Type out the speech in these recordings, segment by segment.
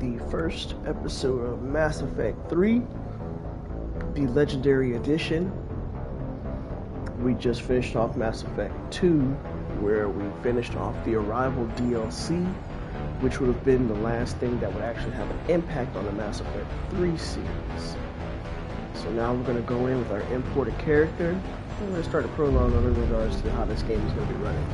the first episode of Mass Effect 3, the Legendary Edition. We just finished off Mass Effect 2, where we finished off the Arrival DLC, which would have been the last thing that would actually have an impact on the Mass Effect 3 series. So now we're going to go in with our imported character, and we're going to start a prologue in regards to how this game is going to be running.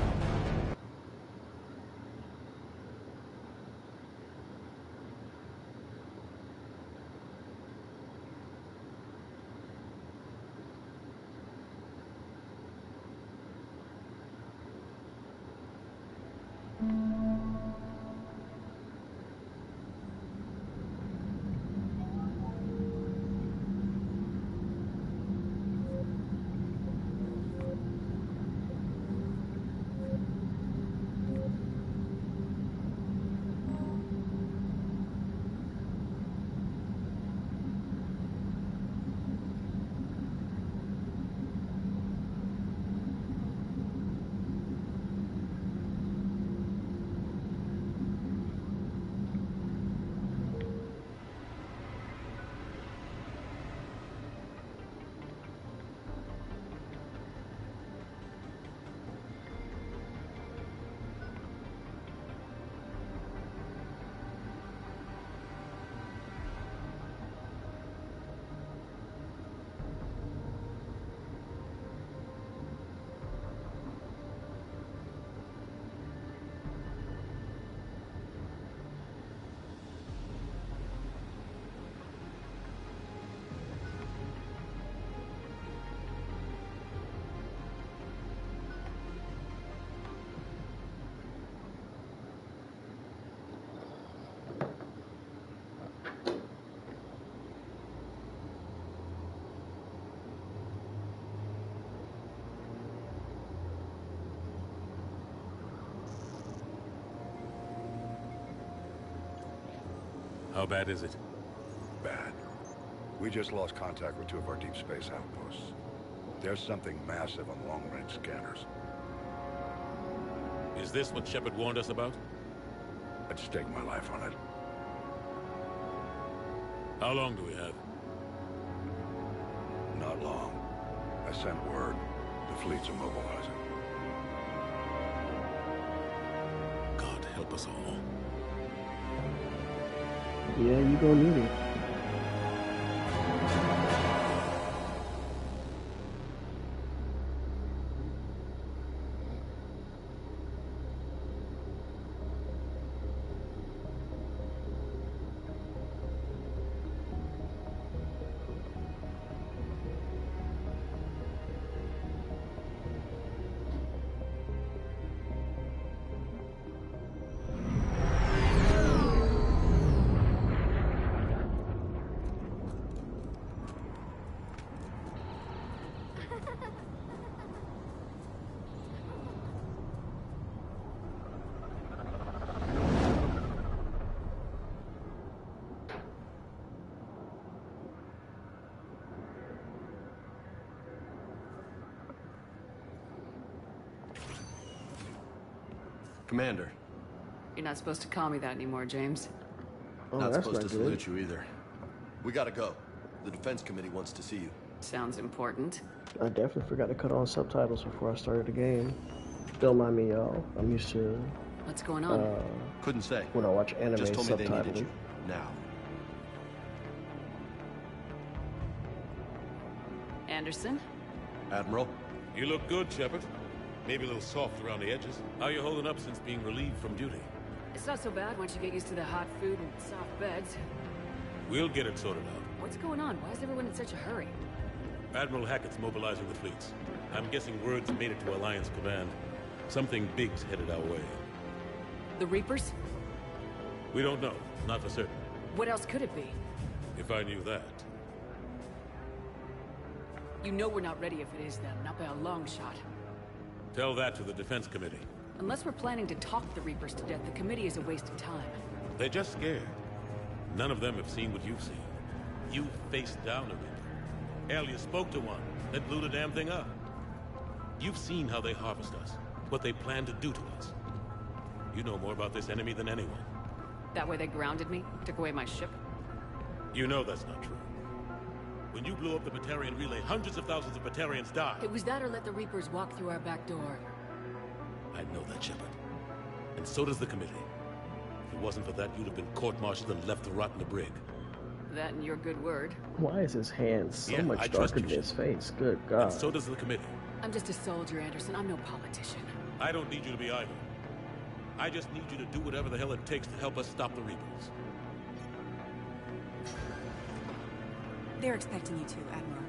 How bad is it? Bad. We just lost contact with two of our deep space outposts. There's something massive on long-range scanners. Is this what Shepard warned us about? I'd stake my life on it. How long do we have? Not long. I sent word. The fleet's immobilizing. God help us all. Yeah, you gonna need it. Commander. You're not supposed to call me that anymore, James. Oh, Not that's supposed not to good. salute you either. We gotta go. The Defense Committee wants to see you. Sounds important. I definitely forgot to cut on subtitles before I started the game. Don't mind me, y'all. I'm used to What's going on? Couldn't say. when I watch anime Just told me they needed subtitling. you. Now. Anderson? Admiral? You look good, Shepard. Maybe a little soft around the edges. How you holding up since being relieved from duty? It's not so bad once you get used to the hot food and soft beds. We'll get it sorted out. What's going on? Why is everyone in such a hurry? Admiral Hackett's mobilizing the fleets. I'm guessing word's made it to Alliance Command. Something big's headed our way. The Reapers? We don't know. Not for certain. What else could it be? If I knew that. You know we're not ready if it is them, not by a long shot. Tell that to the Defense Committee. Unless we're planning to talk the Reapers to death, the committee is a waste of time. They're just scared. None of them have seen what you've seen. You faced down a Reaper. Hell, you spoke to one that blew the damn thing up. You've seen how they harvest us, what they plan to do to us. You know more about this enemy than anyone. That way they grounded me, took away my ship. You know that's not true. When you blew up the Batarian relay, hundreds of thousands of Batarians died. It was that or let the Reapers walk through our back door. I know that, Shepard. And so does the committee. If it wasn't for that, you'd have been court-martialed and left to rot in the brig. That and your good word. Why is his hand so Yeah, I much trust darker you, than his Shepard. face? Good And God. so does the committee. I'm just a soldier, Anderson. I'm no politician. I don't need you to be either. I just need you to do whatever the hell it takes to help us stop the Reapers. They're expecting you to, Admiral.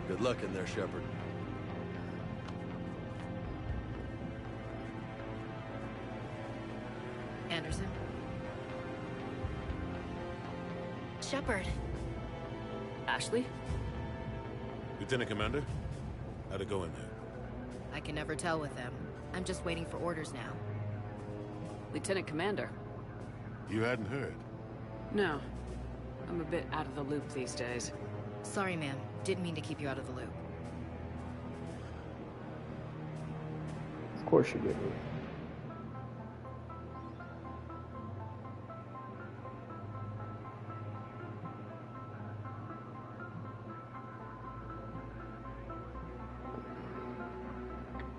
Good luck in there, Shepard. Anderson? Shepard. Ashley? Lieutenant Commander, how'd it go in there? I can never tell with them. I'm just waiting for orders now. Lieutenant Commander? You hadn't heard? No. I'm a bit out of the loop these days. Sorry, ma'am. Didn't mean to keep you out of the loop. Of course you didn't.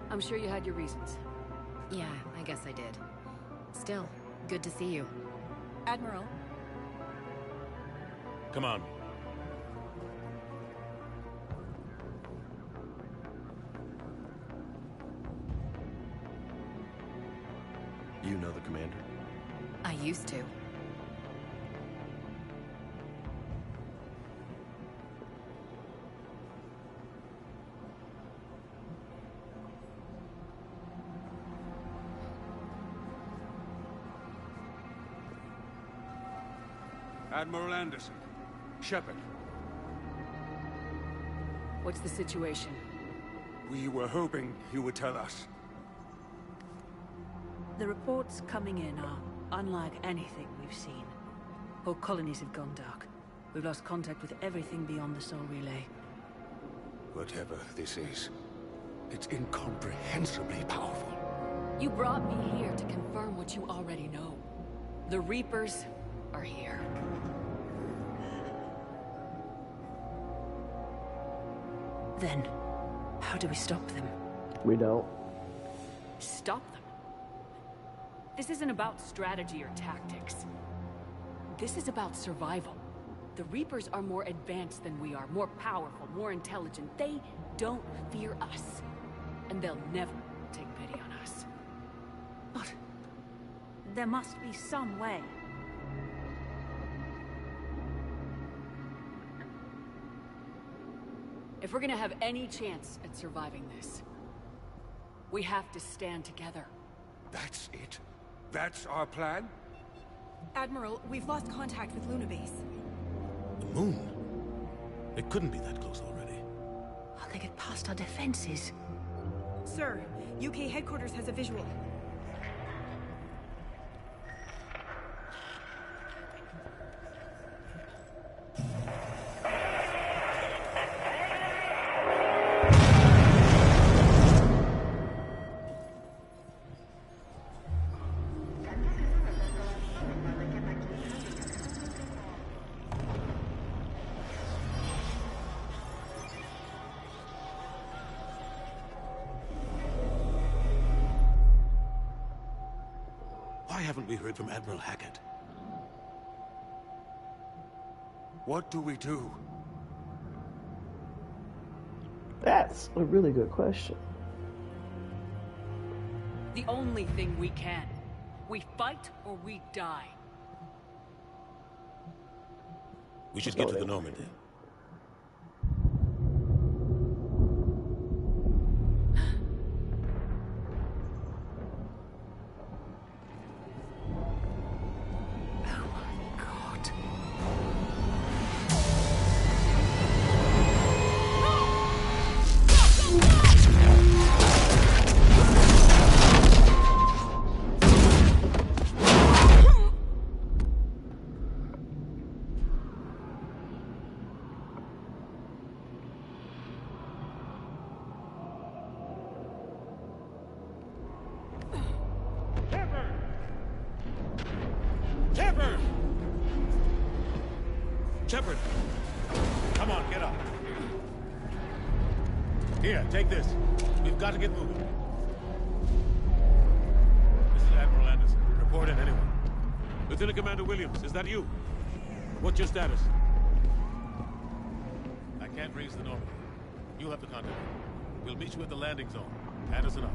I'm sure you had your reasons. Yeah, I guess I did. Still, good to see you. Admiral, Come on. You know the commander? I used to. Admiral Anderson. Shepard. What's the situation? We were hoping you would tell us. the reports coming in are unlike anything we've seen. Whole colonies have gone dark. We've lost contact with everything beyond the Soul Relay. Whatever this is, it's incomprehensibly powerful. You brought me here to confirm what you already know. The Reapers are here. Then, how do we stop them? We don't. Stop them. This isn't about strategy or tactics. This is about survival. The Reapers are more advanced than we are, more powerful, more intelligent. They don't fear us. And they'll never take pity on us. But there must be some way. If we're gonna have any chance at surviving this, we have to stand together. That's it? That's our plan? Admiral, we've lost contact with Luna Base. The moon? It couldn't be that close already. How they get past our defenses? Sir, UK headquarters has a visual. Why haven't we heard from Admiral Hackett? What do we do? That's a really good question. The only thing we can. We fight or we die. We should get to the Normandy. Shepard! Shepard! Come on, get up. Here, take this. We've got to get moving. This is Admiral Anderson. Report in, anyone. Lieutenant Commander Williams, is that you? What's your status? I can't raise the Normandy. You'll have to contact me. We'll meet you at the landing zone. Anderson up.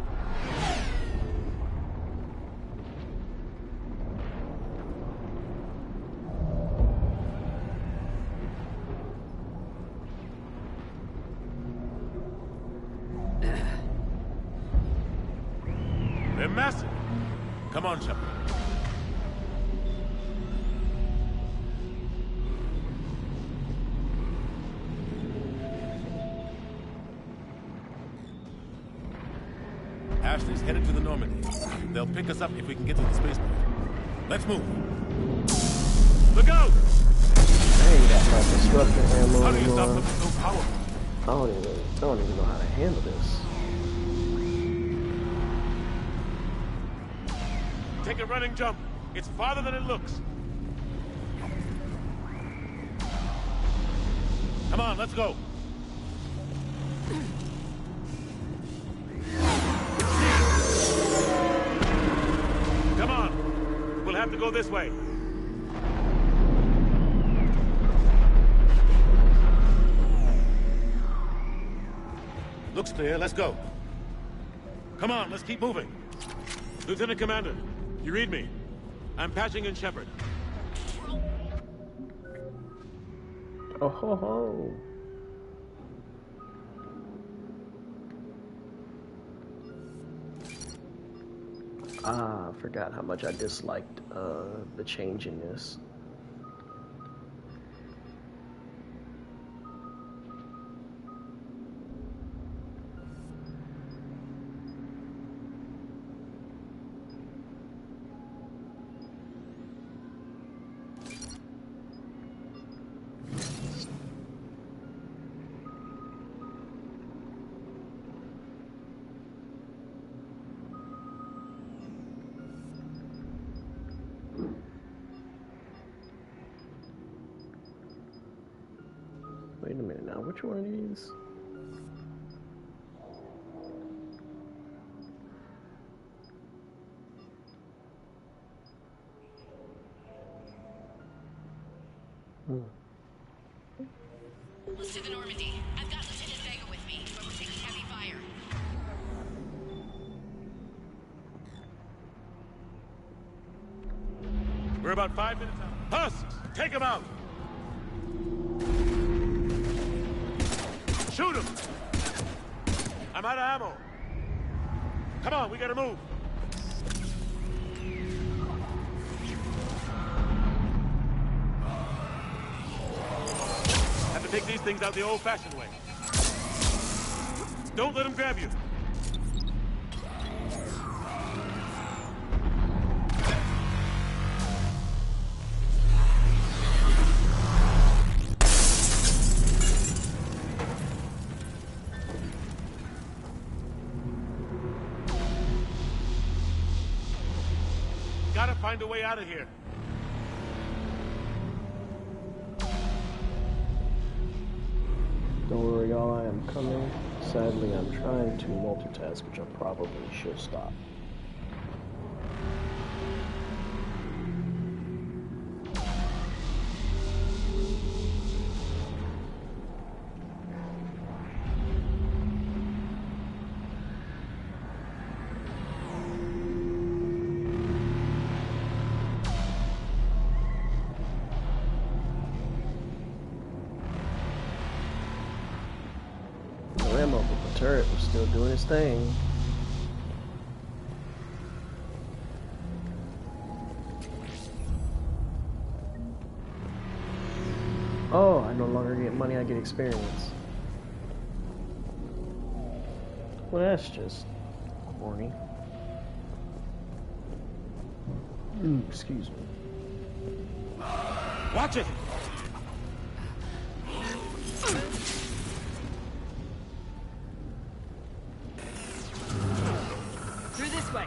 They're massive. Come on, Shepard. Ashley's headed to the Normandy. They'll pick us up if we can get to the spaceport. Let's move. Look out! I ain't got my disruptor ammo How do you stop anymore. something so powerful? I don't even know how to handle this. Take a running jump. It's farther than it looks. Come on, let's go. Come on. We'll have to go this way. Looks clear. Let's go. Come on, let's keep moving. Lieutenant Commander, you read me? I'm patching in Shepard. Oh ho ho. Ah, I forgot how much I disliked the change in this. Wait a minute now, which one of these? Let's do the Normandy. I've got Lieutenant Vega with me, but we're taking heavy fire. We're about 5 minutes out. Husks, take him out! Shoot him! I'm out of ammo. Come on, we gotta move. Have to take these things out the old-fashioned way. Don't let them grab you. Gotta find a way out of here. Don't worry, y'all, I am coming. Sadly, I'm trying to multitask, which I probably should stop. Ammo, but the turret was still doing its thing. Oh, I no longer get money, I get experience. Well, that's just corny. Excuse me. Watch it! Through this way.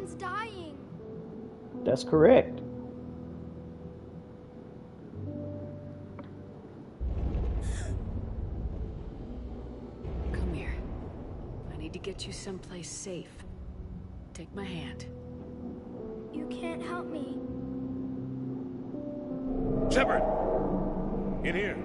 Everyone's dying. That's correct. Come here. I need to get you someplace safe. Take my hand. You can't help me. Shepard! In here.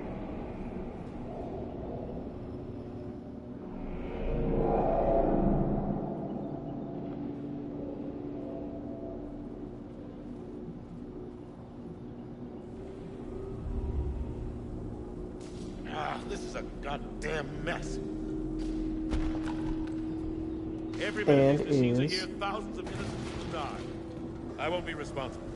This is a goddamn mess. Every minute these machines are here, thousands of innocent people die. I won't be responsible.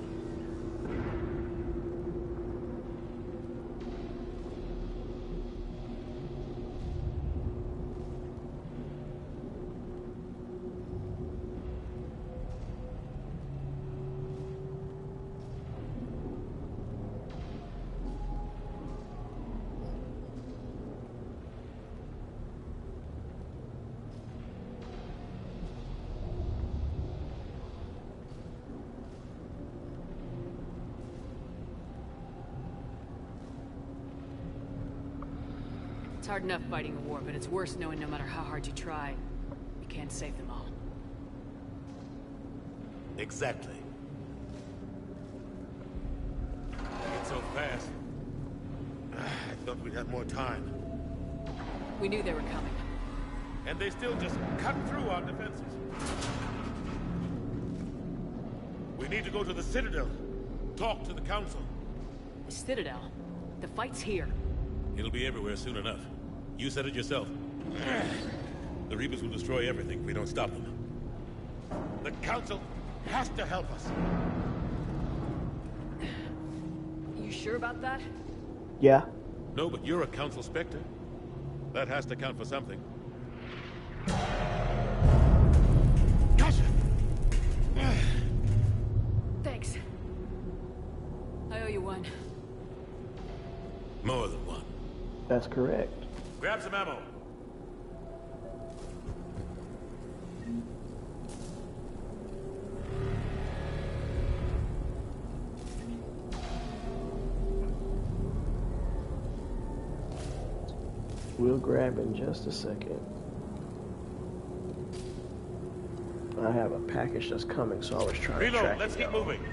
It's hard enough fighting a war, but it's worse knowing no matter how hard you try, you can't save them all. Exactly. It's so fast. I thought we'd have more time. We knew they were coming. And they still just cut through our defenses. We need to go to the Citadel. Talk to the Council. The Citadel? The fight's here. It'll be everywhere soon enough. You said it yourself. The Reapers will destroy everything if we don't stop them. The Council has to help us. You sure about that? Yeah. No, but you're a Council Spectre. That has to count for something. Gotcha! Thanks. I owe you one. More than one. That's correct. Grab some ammo. We'll grab in just a second. I have a package that's coming, so I was trying to track Let's it keep down. moving.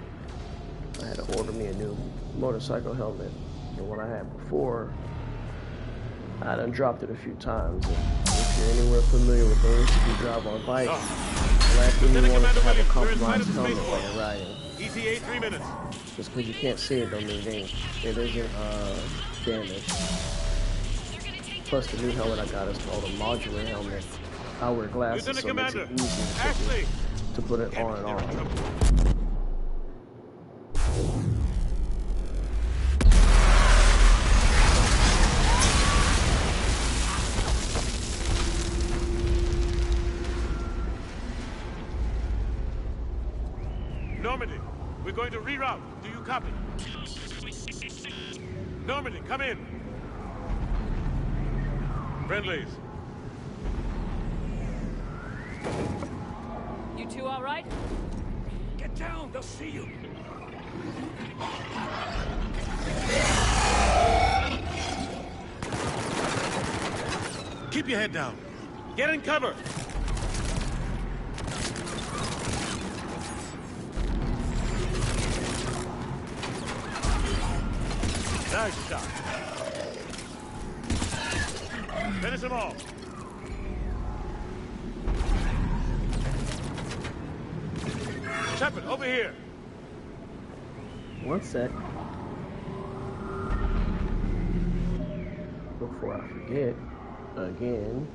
I had to order me a new motorcycle helmet. The one I had before, I done dropped it a few times. And if you're anywhere familiar with those, if you drive on bikes, the last thing you want is to have a compromised helmet while you're riding. ETA 3 minutes. Just because you can't see it don't mean it isn't damaged. Plus the new helmet I got is called a modular helmet. I wear glasses, so it makes it easy to put it on and off. Normandy, we're going to reroute. Do you copy? Normandy, come in. Friendlies. You two all right? Get down, they'll see you. Keep your head down. Get in cover. Nice shot. Finish them all. Shepard, over here. One sec. Before I forget, again.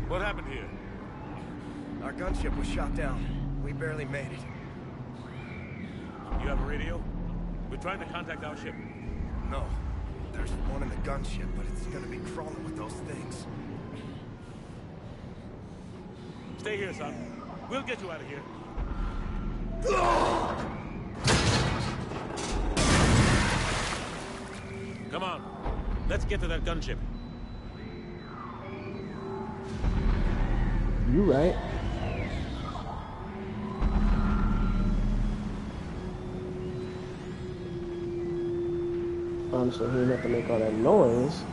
What happened here? Our gunship was shot down. We barely made it. You have a radio? We're trying to contact our ship. No. There's one in the gunship, but it's gonna be crawling with those things. Stay here, son. We'll get you out of here. Come on. Let's get to that gunship. You right. Honestly, he didn't have to make all that noise.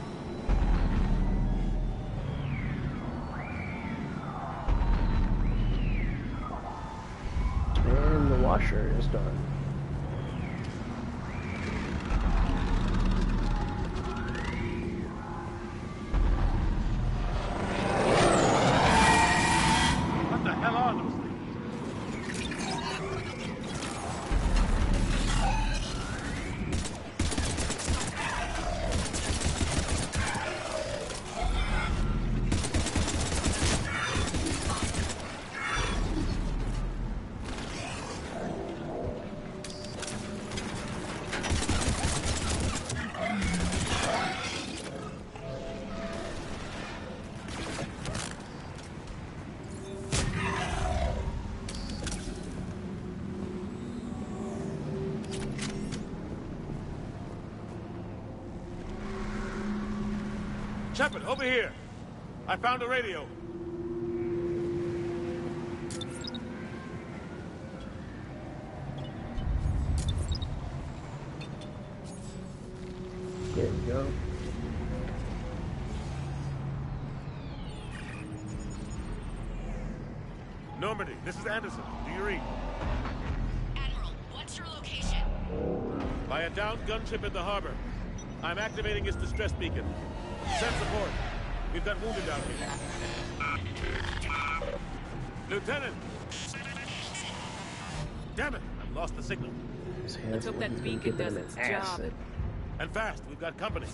And the washer is done. What the hell are those things? Shepard, over here. I found a radio. There we go. Normandy, this is Anderson. Do you read? Admiral, what's your location? By a downed gunship in the harbor. I'm activating its distress beacon. Send support. We've got wounded down here. Lieutenant! Damn it! I've lost the signal. His Let's hands hope like that he's been beacon given does an its acid. job. And fast, we've got company.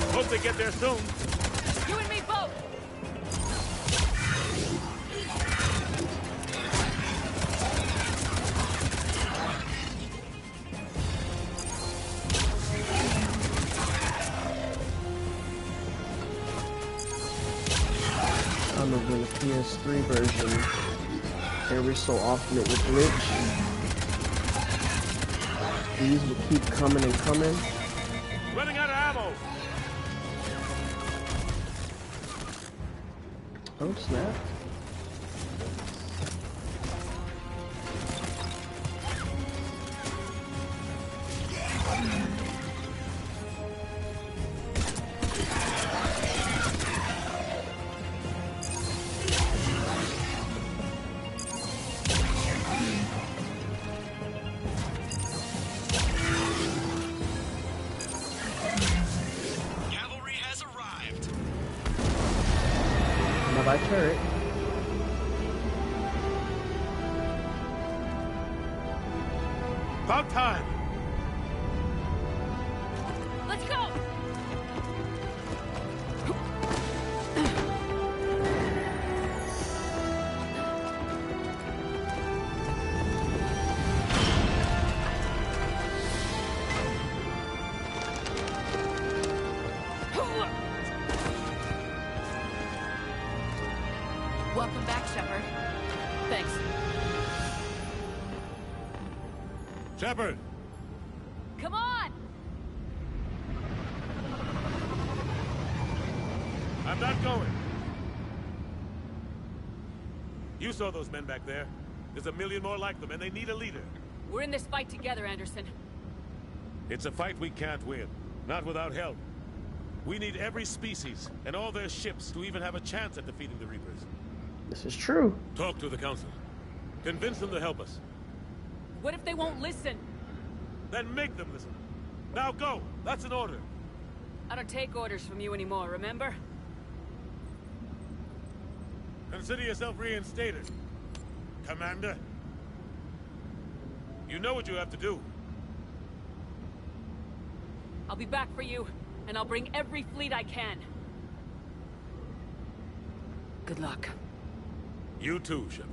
Hope they get there soon. You and me both! I remember in the PS3 version, every so often it would glitch. These would keep coming and coming. Running out of ammo. Oh snap. Cavalry has arrived. Now by turret. About time. Let's go! Welcome back, Shepard. Thanks. Shepard! Come on! I'm not going. You saw those men back there. There's a million more like them, and they need a leader. We're in this fight together, Anderson. It's a fight we can't win. Not without help. We need every species and all their ships to even have a chance at defeating the Reapers. This is true. Talk to the Council. Convince them to help us. What if they won't listen? Then make them listen. Now go! That's an order. I don't take orders from you anymore, remember? Consider yourself reinstated, Commander. You know what you have to do. I'll be back for you, and I'll bring every fleet I can. Good luck. You too, Shepard.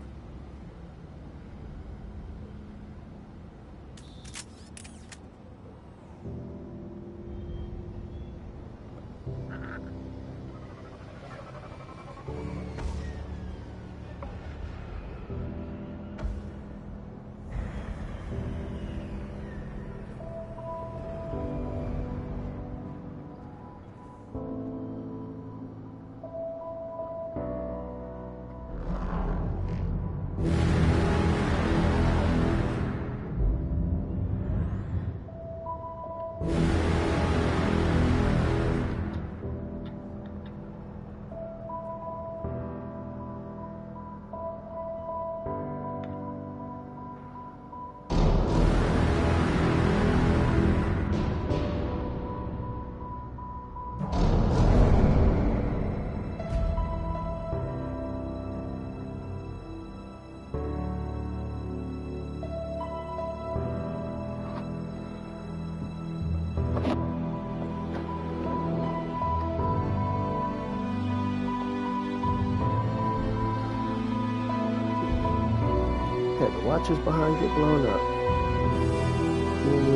Had to watch his behind get blown up.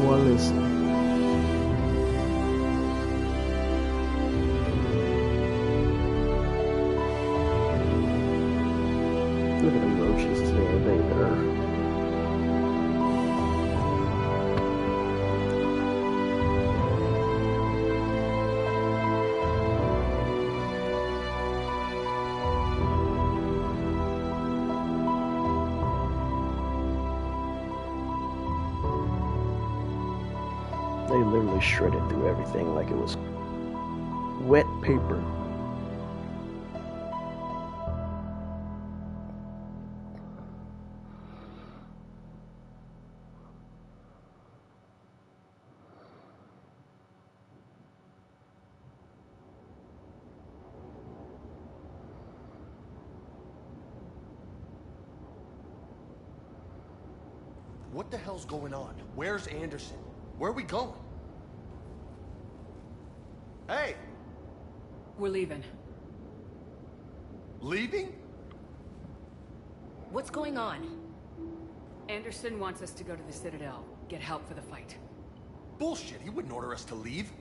More listen. Look at them roaches today, baby. They literally shredded through everything like it was wet paper. What the hell's going on? Where's Anderson? Where are we going? Hey! We're leaving. Leaving? What's going on? Anderson wants us to go to the Citadel, get help for the fight. Bullshit, he wouldn't order us to leave.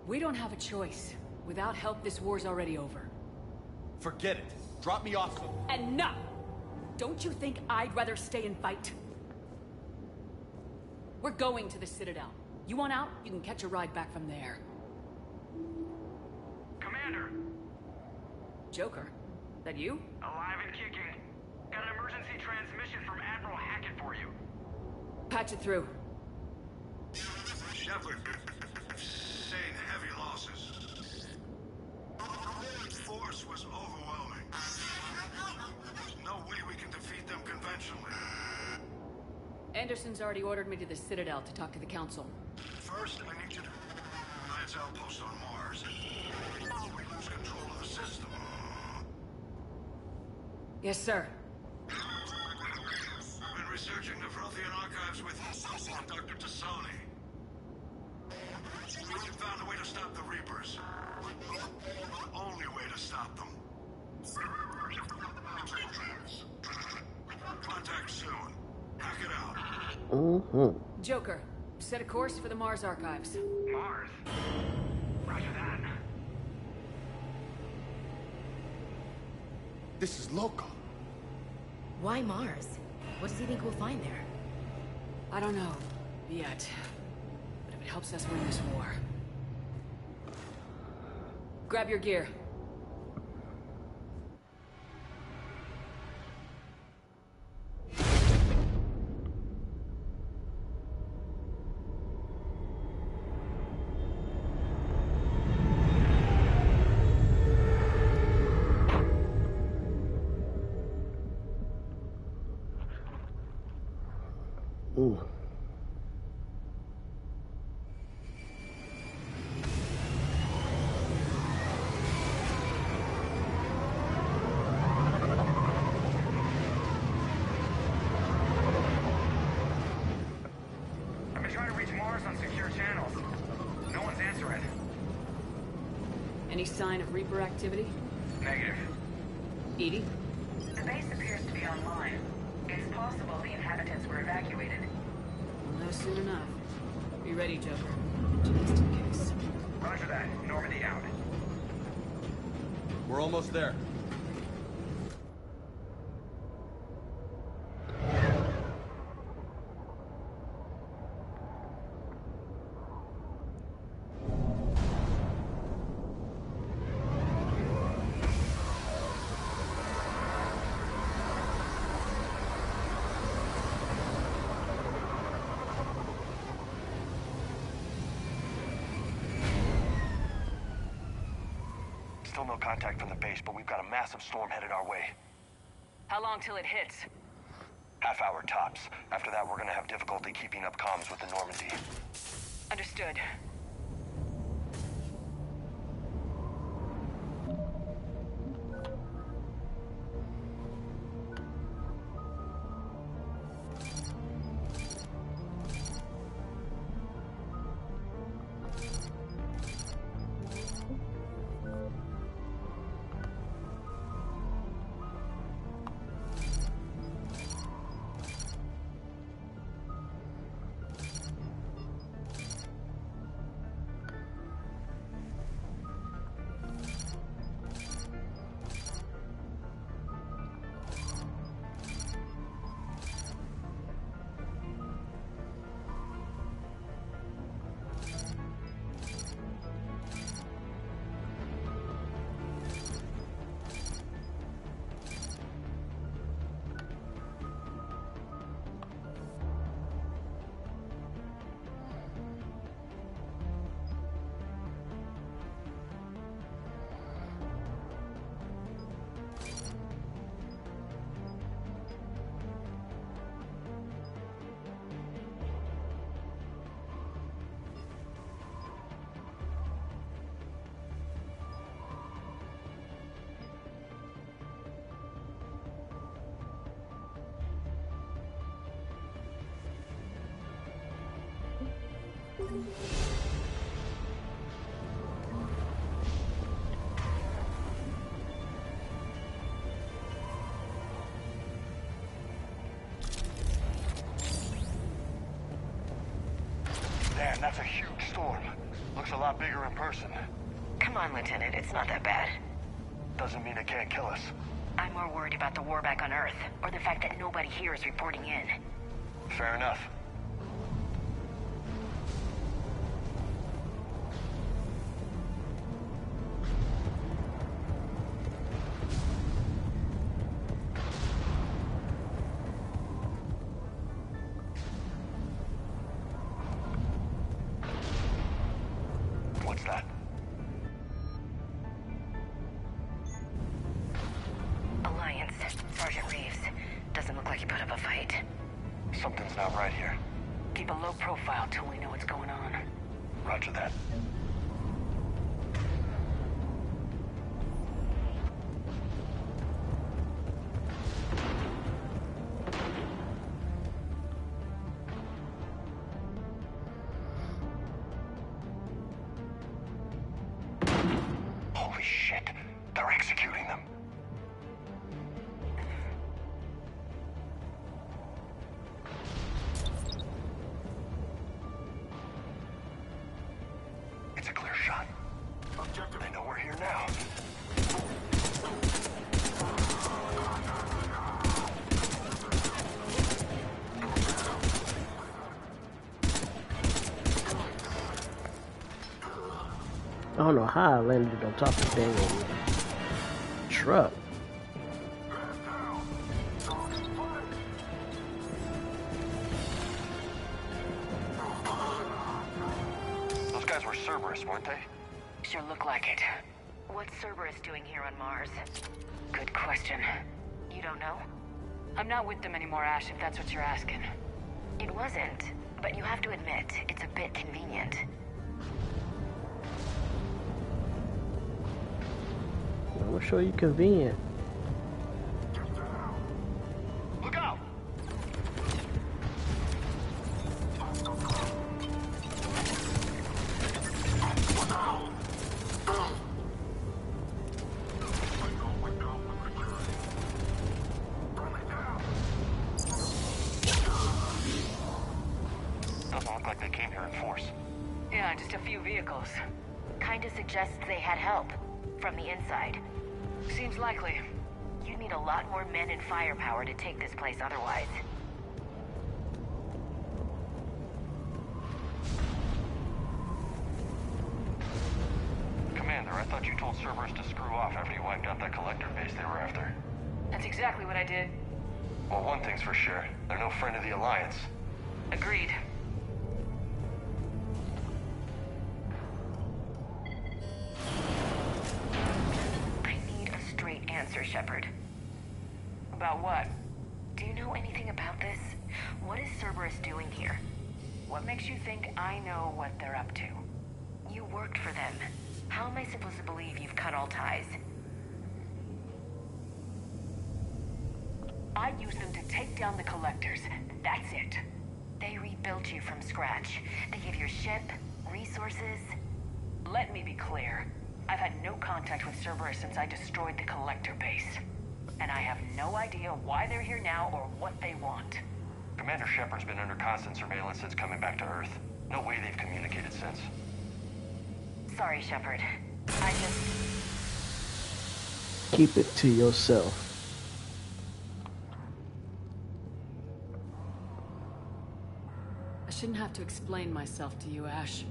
We don't have a choice. Without help, this war's already over. Forget it. Drop me off. Enough! Don't you think I'd rather stay and fight? We're going to the Citadel. You want out? You can catch a ride back from there. Commander! Joker? That you? Alive and kicking. Got an emergency transmission from Admiral Hackett for you. Patch it through. Shepard, sustained heavy losses. The force was overwhelming. There's no way we can defeat them conventionally. Anderson's already ordered me to the Citadel to talk to the Council. First, I need you to Alliance outpost on Mars. We lose control of the system. Yes, sir. I've been researching the Prothean archives with Dr. Tassani. We've found a way to stop the Reapers. The only way to stop them. Contact soon. Hack it out. Joker, set a course for the Mars archives. Mars? Roger that. This is loco. Why Mars? What does he think we'll find there? I don't know. Yet. But if it helps us win this war. Grab your gear. Ooh. Any sign of Reaper activity? Negative. Edie? The base appears to be online. It's possible the inhabitants were evacuated. We'll know soon enough. Be ready, Joker. Just in case. Roger that. Normandy out. We're almost there. Still no contact from the base, but we've got a massive storm headed our way. How long till it hits? Half hour tops. After that, we're gonna have difficulty keeping up comms with the Normandy. Understood. Damn, that's a huge storm. Looks a lot bigger in person. Come on, Lieutenant. It's not that bad. Doesn't mean it can't kill us. I'm more worried about the war back on Earth, or the fact that nobody here is reporting in. Fair enough. What's that? Alliance. Sergeant Reeves. Doesn't look like he put up a fight. Something's not right here. Keep a low profile till we know what's going on. Roger that. Holy shit. They're executing them. It's a clear shot. They know we're here now. I don't know how I landed on top of the dang truck. Those guys were Cerberus, weren't they? Sure look like it. What's Cerberus doing here on Mars? Good question. You don't know? I'm not with them anymore, Ash, if that's what you're asking. It wasn't, but you have to admit, it's a bit convenient. I'm gonna show you convenient. Look out! just a few vehicles. Kinda suggests they had help. From the inside. Seems likely. You'd need a lot more men and firepower to take this place otherwise. Commander, I thought you told Cerberus to screw off after you wiped out that collector base they were after. That's exactly what I did. Well, one thing's for sure. They're no friend of the Alliance. Agreed. I need a straight answer, Shepard. About what? Do you know anything about this? What is Cerberus doing here? What makes you think I know what they're up to? You worked for them. How am I supposed to believe you've cut all ties? I used them to take down the collectors. That's it. They rebuilt you from scratch. They gave you a ship, resources. Let me be clear. I've had no contact with Cerberus since I destroyed the collector base. And I have no idea why they're here now or what they want. Commander Shepard's been under constant surveillance since coming back to Earth. No way they've communicated since. Sorry, Shepard. I just... Keep it to yourself. I shouldn't have to explain myself to you, Ash.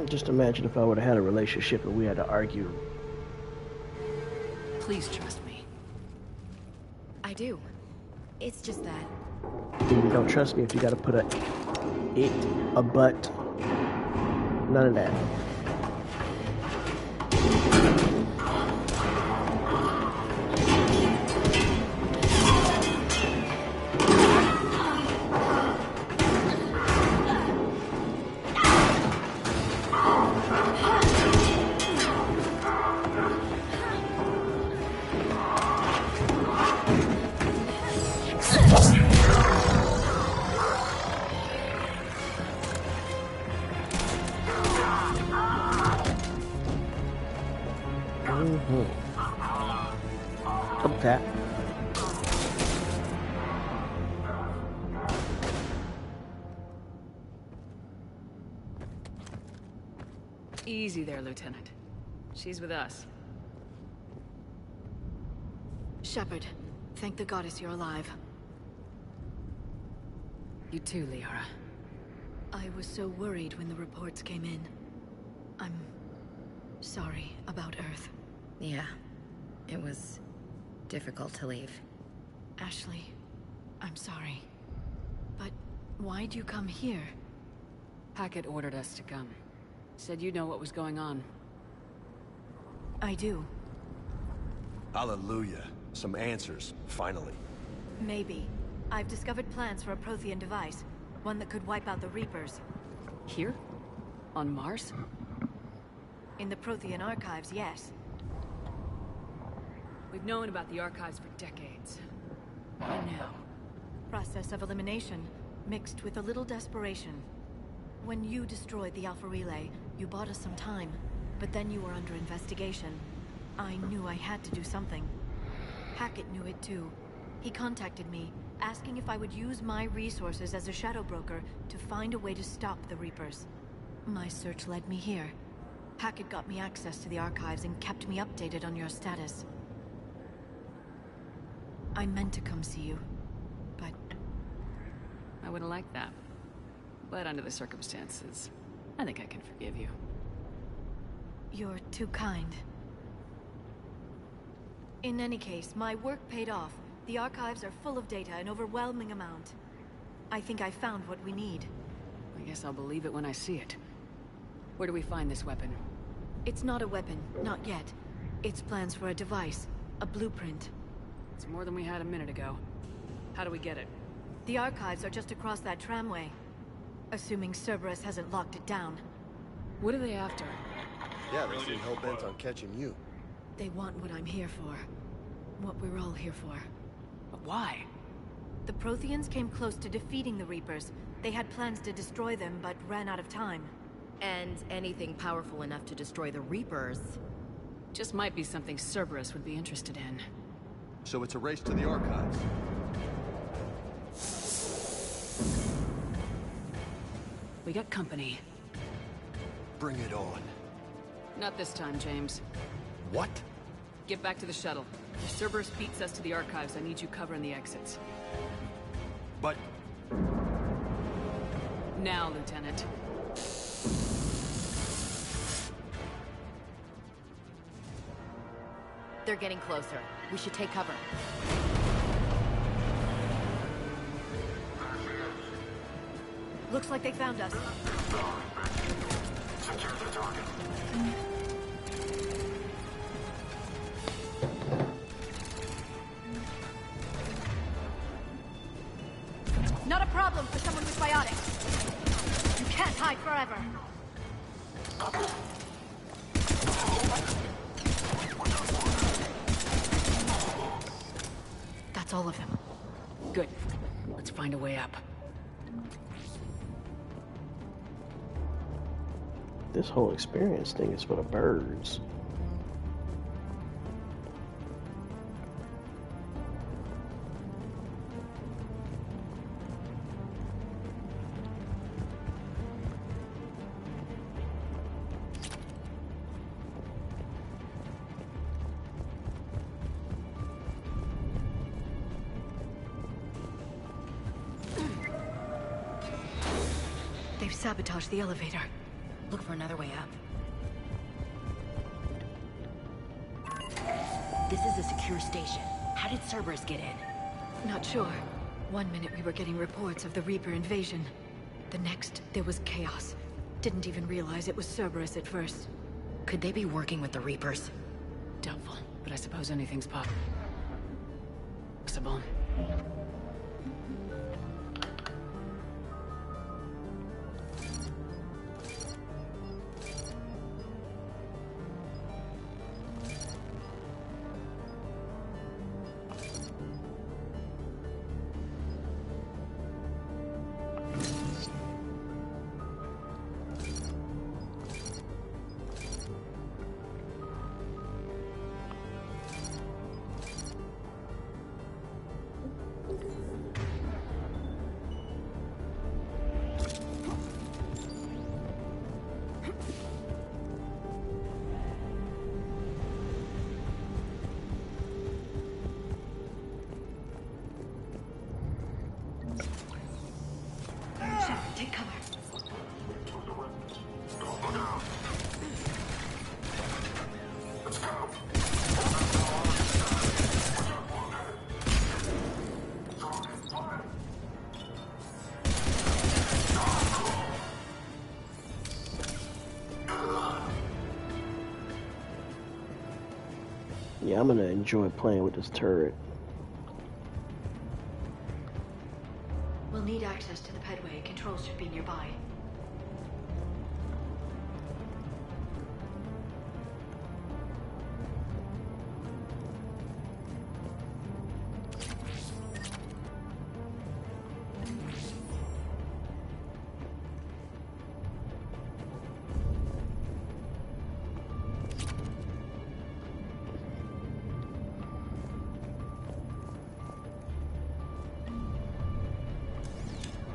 Just imagine if I would have had a relationship and we had to argue. Please trust me. I do. It's just that. You don't trust me if you gotta put a but. None of that. Okay. Easy there, Lieutenant. She's with us. Shepard, thank the goddess you're alive. You too, Liara. I was so worried when the reports came in. I'm sorry about Earth. Yeah. It was difficult to leave. Ashley, I'm sorry. But why'd you come here? Hackett ordered us to come. Said you know what was going on. I do. Hallelujah. Some answers, finally. Maybe. I've discovered plans for a Prothean device. One that could wipe out the Reapers. Here? On Mars? In the Prothean archives, yes. We've known about the archives for decades. Why now? Process of elimination, mixed with a little desperation. When you destroyed the Alpha Relay, you bought us some time. But then you were under investigation. I knew I had to do something. Hackett knew it too. He contacted me, asking if I would use my resources as a shadow broker to find a way to stop the Reapers. My search led me here. Hackett got me access to the archives and kept me updated on your status. I meant to come see you, but... I would've liked that. But under the circumstances, I think I can forgive you. You're too kind. In any case, my work paid off. The archives are full of data, an overwhelming amount. I think I found what we need. I guess I'll believe it when I see it. Where do we find this weapon? It's not a weapon, not yet. It's plans for a device, a blueprint. It's more than we had a minute ago. How do we get it? The archives are just across that tramway. Assuming Cerberus hasn't locked it down. What are they after? Yeah, they seem hell-bent on catching you. They want what I'm here for. What we're all here for. But why? The Protheans came close to defeating the Reapers. They had plans to destroy them, but ran out of time. And anything powerful enough to destroy the Reapers. Just might be something Cerberus would be interested in. So it's a race to the archives. We got company. Bring it on. Not this time, James. What? Get back to the shuttle. If Cerberus beats us to the archives, I need you covering the exits. But... Now, Lieutenant. They're getting closer. We should take cover. Looks like they found us. Secure the target. Not a problem for someone with biotics. You can't hide forever. That's all of them. Good. Let's find a way up. This whole experience thing is for the birds. They've sabotaged the elevator. Look for another way up. This is a secure station. How did Cerberus get in? Not sure. One minute we were getting reports of the Reaper invasion. The next, there was chaos. Didn't even realize it was Cerberus at first. Could they be working with the Reapers? Doubtful, but I suppose anything's possible. Take cover. Let's go. Yeah, I'm gonna enjoy playing with this turret. We'll need access to the pedway. Controls should be nearby.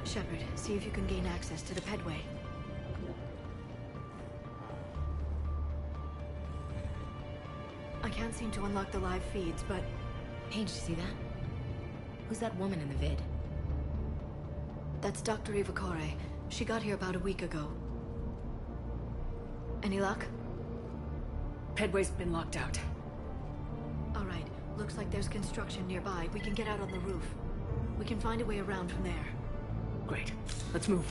Shepard, see if you can gain access to the pedway. I can't seem to unlock the live feeds, but... Hey, did you see that? Who's that woman in the vid? That's Dr. Ivakore. She got here about a week ago. Any luck? Pedway's been locked out. All right. Looks like there's construction nearby. We can get out on the roof. We can find a way around from there. Great. Let's move.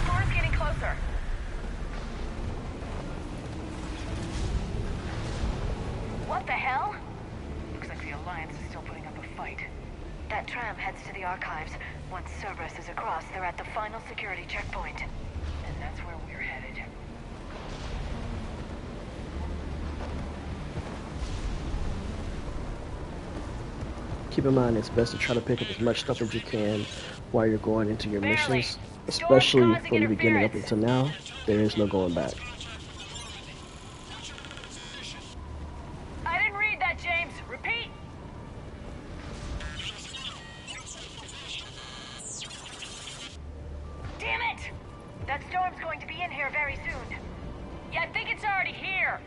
Storm's getting closer. What the hell? Looks like the Alliance is still putting up a fight. That tram heads to the archives. Once Cerberus is across, they're at the final security checkpoint. And that's where we're headed. Keep in mind it's best to try to pick up as much stuff as you can while you're going into your missions, especially from the beginning up until now. There is no going back. I didn't read that, James. Repeat. Damn it! That storm's going to be in here very soon. Yeah, I think it's already here.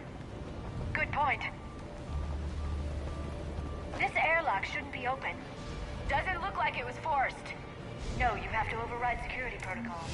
Good point. This airlock shouldn't be open. Doesn't look like it was forced. No, you have to override security protocols.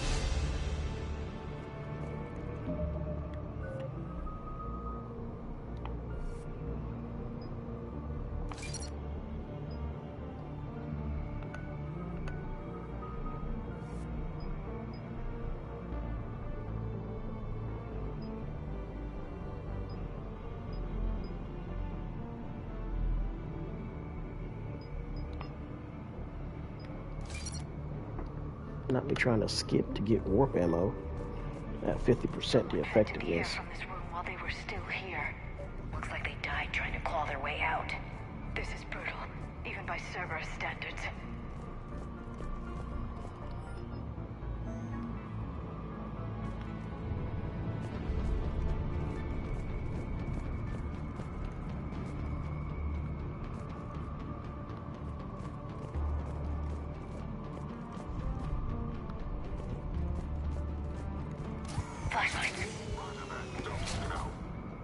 Not me trying to skip to get warp ammo at 50% the effectiveness. From this room while they were still here. Looks like they died trying to claw their way out. This is brutal, even by Cerberus standards.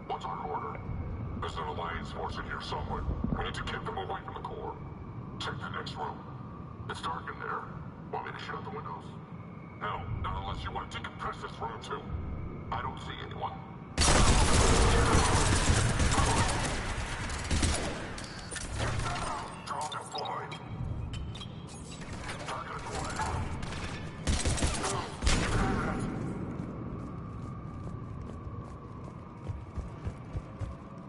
What's our order? There's an Alliance force in here somewhere. We need to keep them away from the core. Check the next room. It's dark in there. Want me to shut the windows? No, not unless you want to decompress this room too. I don't see anyone. Draw deployed. Target deployed.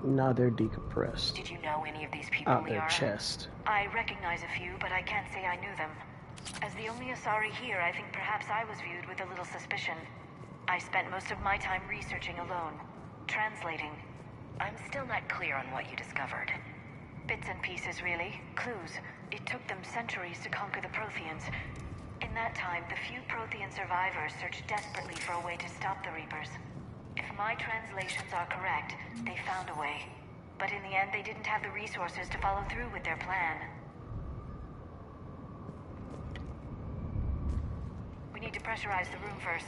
Now they're decompressed. Did you know any of these people, out their Liara? chest. I recognize a few, but I can't say I knew them. As the only Asari here, I think perhaps I was viewed with a little suspicion. I spent most of my time researching alone, translating. I'm still not clear on what you discovered. Bits and pieces, really. Clues. It took them centuries to conquer the Protheans. In that time, the few Prothean survivors searched desperately for a way to stop the Reapers. If my translations are correct, they found a way. But in the end, they didn't have the resources to follow through with their plan. We need to pressurize the room first.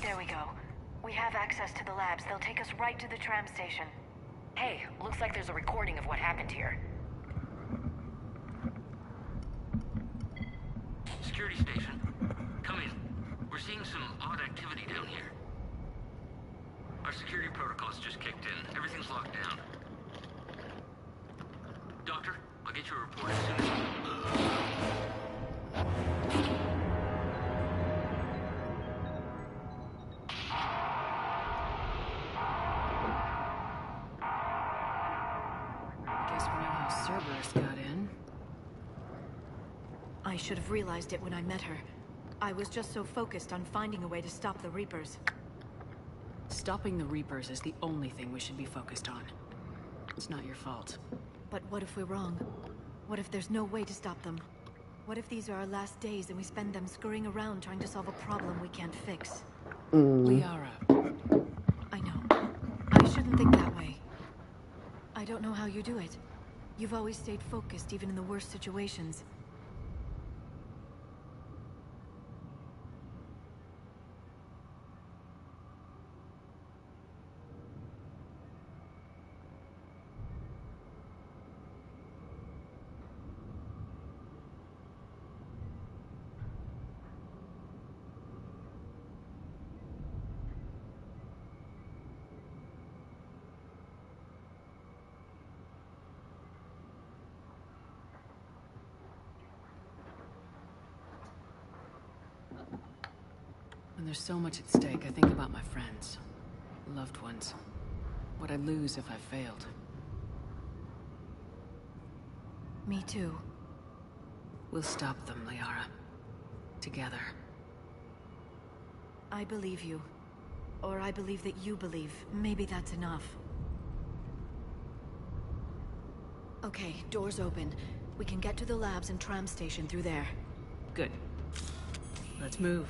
There we go. We have access to the labs. They'll take us right to the tram station. Hey, looks like there's a recording of what happened here. Security station. Come in. We're seeing some odd activity down here. Our security protocols just kicked in. Everything's locked down. Doctor, I'll get you a report as soon as... Guess we know how Cerberus got in. I should have realized it when I met her. I was just so focused on finding a way to stop the Reapers. Stopping the Reapers is the only thing we should be focused on. It's not your fault. But what if we're wrong? What if there's no way to stop them? What if these are our last days and we spend them scurrying around trying to solve a problem we can't fix? Liara. I know. I shouldn't think that way. I don't know how you do it. You've always stayed focused even in the worst situations. When there's so much at stake, I think about my friends, loved ones. What I'd lose if I failed. Me too. We'll stop them, Liara. Together. I believe you. Or I believe that you believe. Maybe that's enough. Okay, doors open. We can get to the labs and tram station through there. Good. Let's move.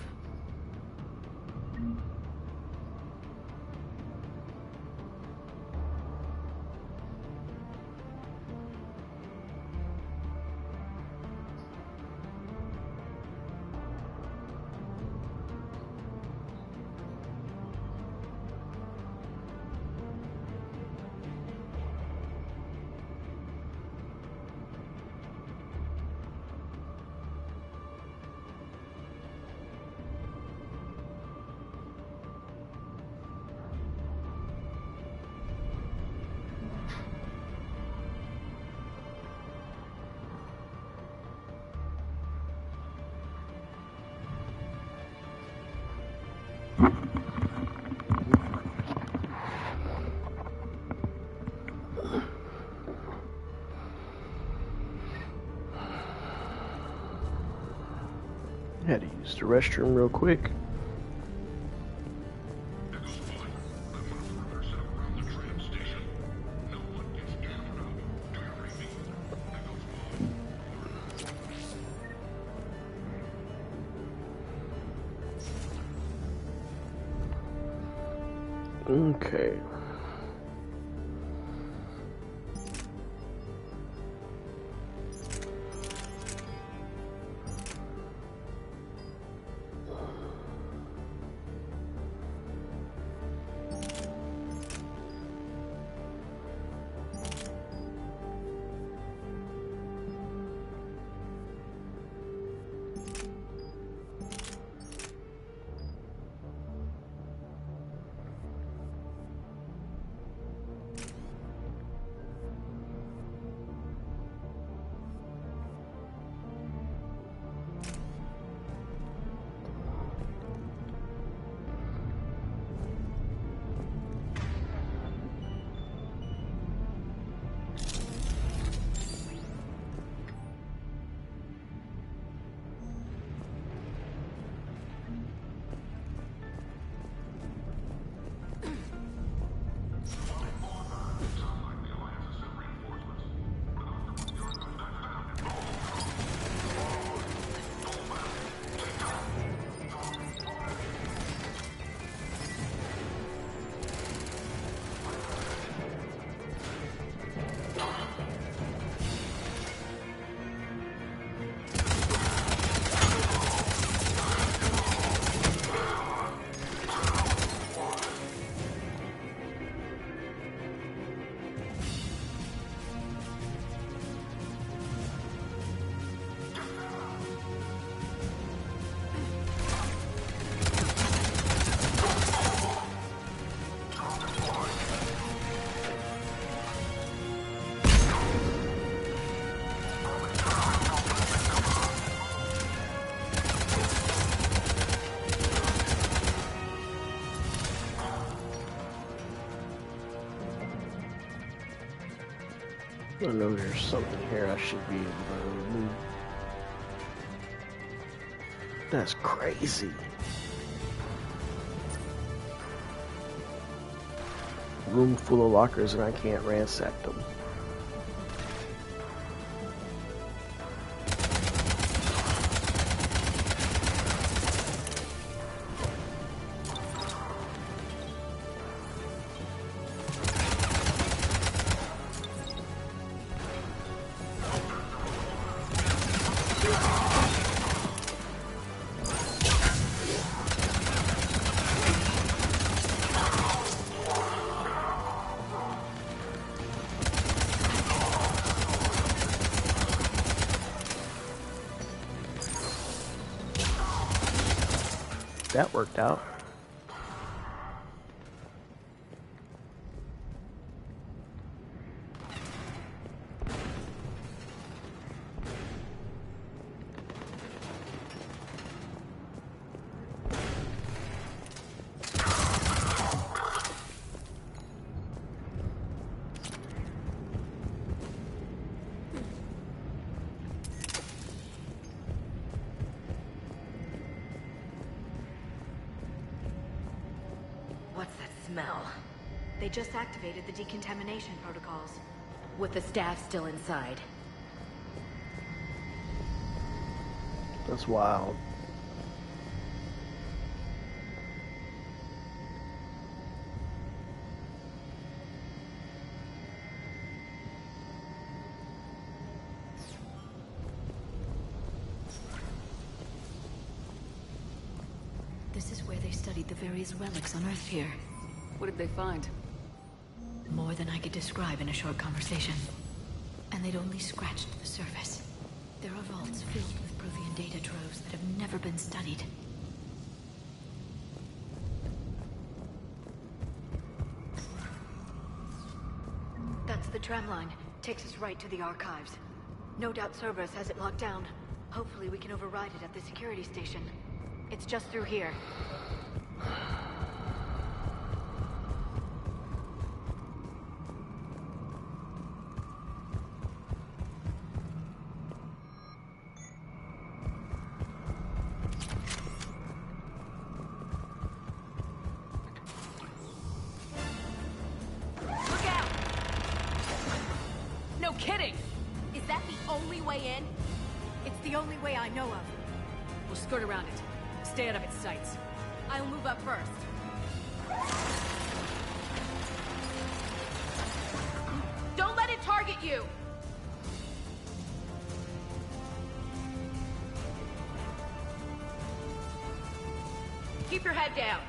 Had to use the restroom real quick. Okay. I know there's something here I should be able to remove. That's crazy. Room full of lockers and I can't ransack them. That worked out. What's that smell? They just activated the decontamination protocols. with the staff still inside. That's wild. This is where they studied the various relics unearthed here. What did they find? More than I could describe in a short conversation. And they'd only scratched the surface. There are vaults filled with Prothean data troves that have never been studied. That's the tram line. Takes us right to the archives. No doubt Cerberus has it locked down. Hopefully we can override it at the security station. It's just through here. Kidding! Is that the only way in? It's the only way I know of. We'll skirt around it. Stay out of its sights. I'll move up first. Don't let it target you! Keep your head down.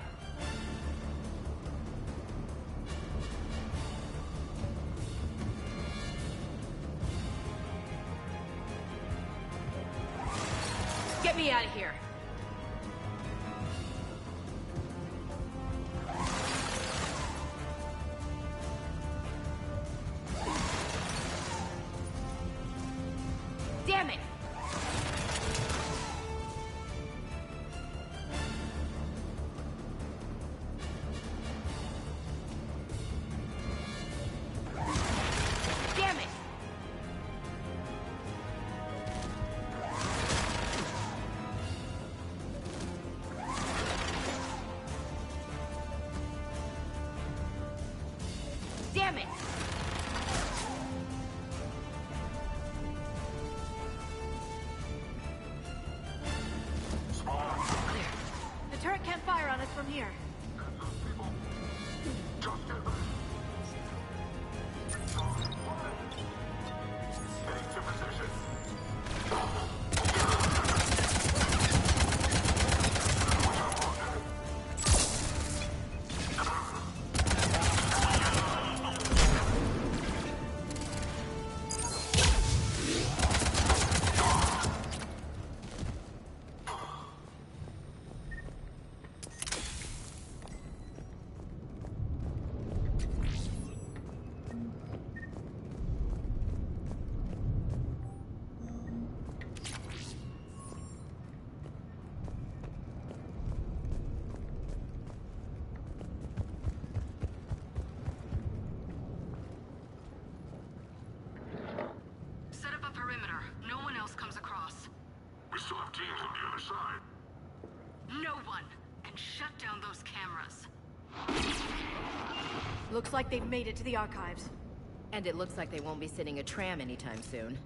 Get me out of here. Damn it! Damn it! Damn it! Clear. The turret can't fire on us from here. Set up a perimeter. No one else comes across. We still have teams on the other side. No one. And shut down those cameras. Looks like they've made it to the archives. And it looks like they won't be sitting a tram anytime soon.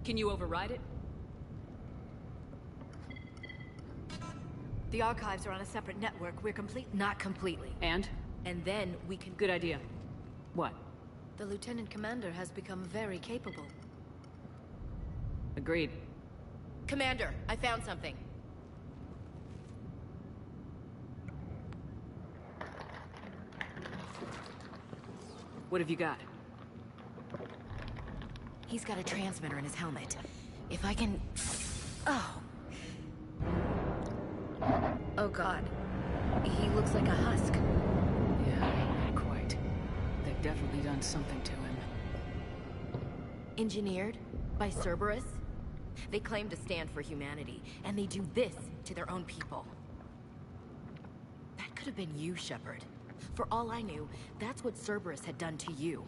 Can you override it? The archives are on a separate network. We're complete. Not completely. And? And then we can... Good idea. What? The Lieutenant Commander has become very capable. Agreed. Commander, I found something. What have you got? He's got a transmitter in his helmet. If I can... Oh. Oh god. He looks like a husk. Yeah, not quite. They've definitely done something to him. Engineered by Cerberus? They claim to stand for humanity, and they do this to their own people. That could have been you, Shepard. For all I knew, that's what Cerberus had done to you.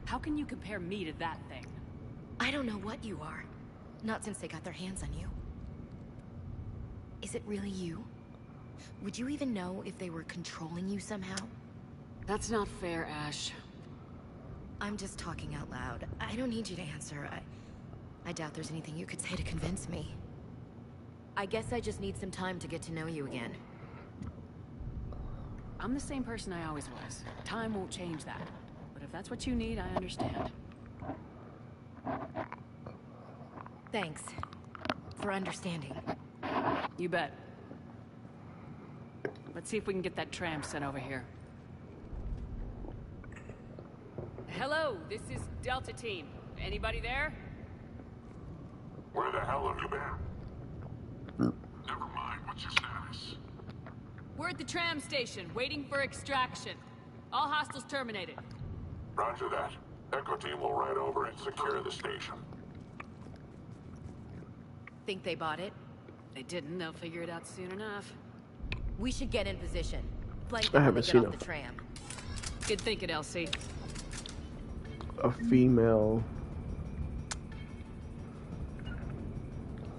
How can you compare me to that thing? I don't know what you are. Not since they got their hands on you. Is it really you? Would you even know if they were controlling you somehow? That's not fair, Ash. I'm just talking out loud. I don't need you to answer. I doubt there's anything you could say to convince me. I guess I just need some time to get to know you again. I'm the same person I always was. Time won't change that. But if that's what you need, I understand. Thanks. For understanding. You bet. Let's see if we can get that tram sent over here. Hello, this is Delta Team. Anybody there? Where the hell have you been? Never mind, what's your status? We're at the tram station, waiting for extraction. All hostiles terminated. Roger that. Echo Team will ride over and secure the station. Think they bought it? They didn't, they'll figure it out soon enough. We should get in position. Flank I them when haven't they get seen off them. the tram. Good thinking, Elsie. A female.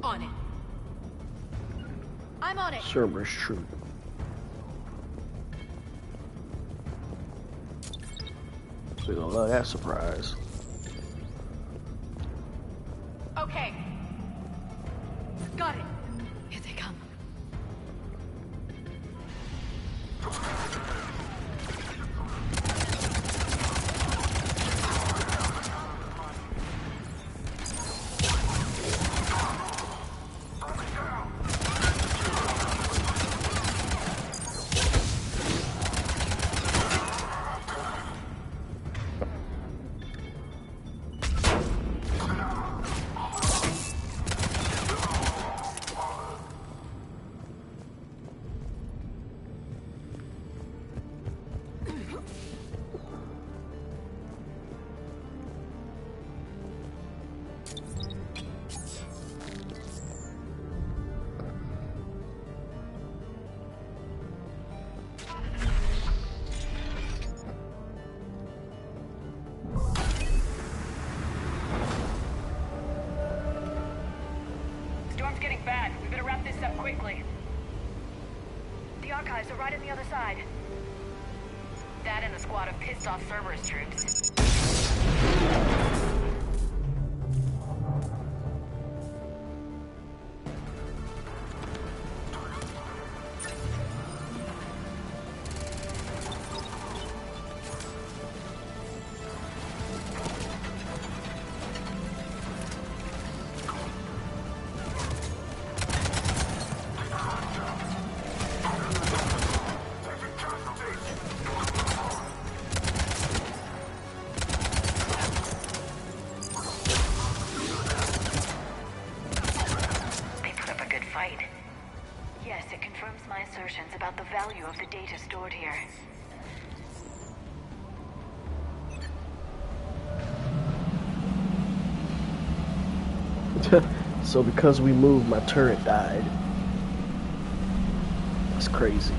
On it. I'm on it. Cerberus troop. They're gonna love that surprise. Okay. Got it. Here they come. Storm's getting bad. We better wrap this up quickly. The archives are right on the other side. That and a squad of pissed off Cerberus troops. They put up a good fight. Yes, it confirms my assertions about the value of the data stored here. So because we moved, my turret died. That's crazy.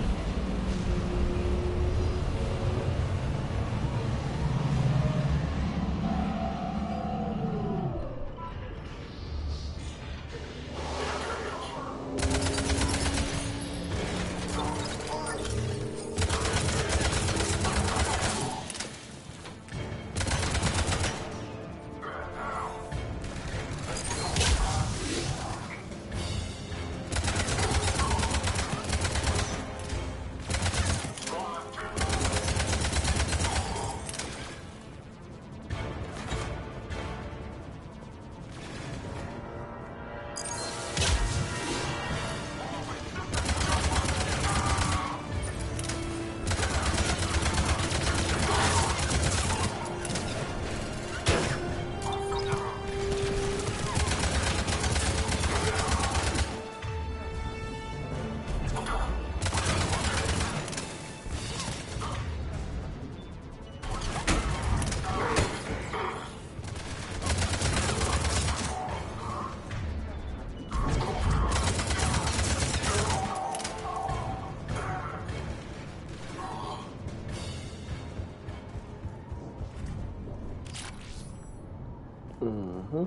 Mm-hmm.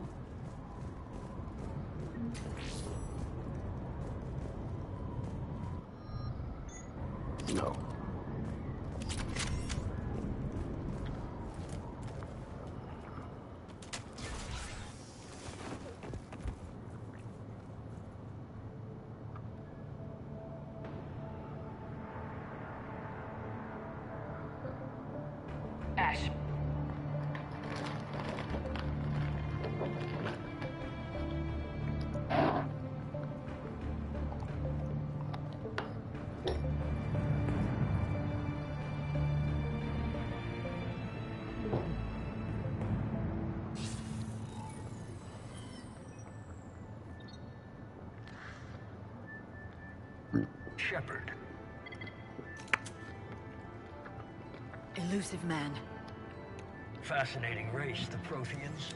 No. Shepard. Elusive man. Fascinating race, the Protheans.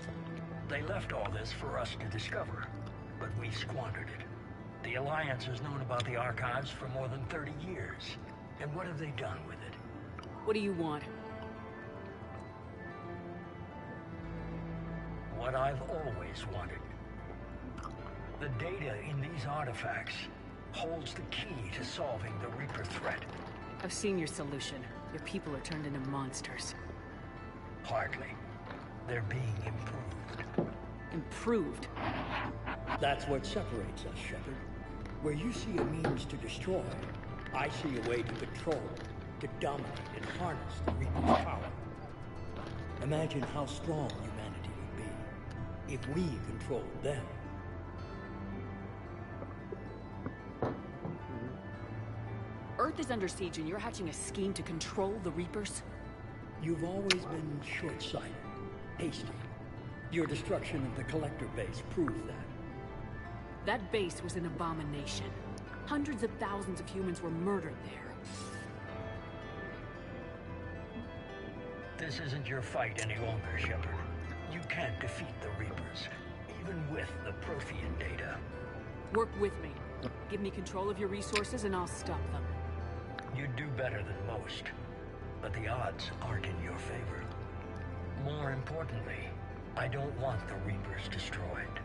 They left all this for us to discover, but we squandered it. The Alliance has known about the archives for more than 30 years. And what have they done with it? What do you want? What I've always wanted. The data in these artifacts holds the key to solving the Reaper threat. I've seen your solution. Your people are turned into monsters. Hardly. They're being improved. Improved? That's what separates us, Shepard. Where you see a means to destroy, I see a way to control, to dominate and harness the Reaper's power. Imagine how strong humanity would be if we controlled them. Earth is under siege and you're hatching a scheme to control the Reapers? You've always been short-sighted, hasty. Your destruction of the Collector base proved that. That base was an abomination. Hundreds of thousands of humans were murdered there. This isn't your fight any longer, Shepard. You can't defeat the Reapers, even with the Prothean data. Work with me. Give me control of your resources and I'll stop them. You'd do better than most, but the odds aren't in your favor. More importantly, I don't want the Reapers destroyed.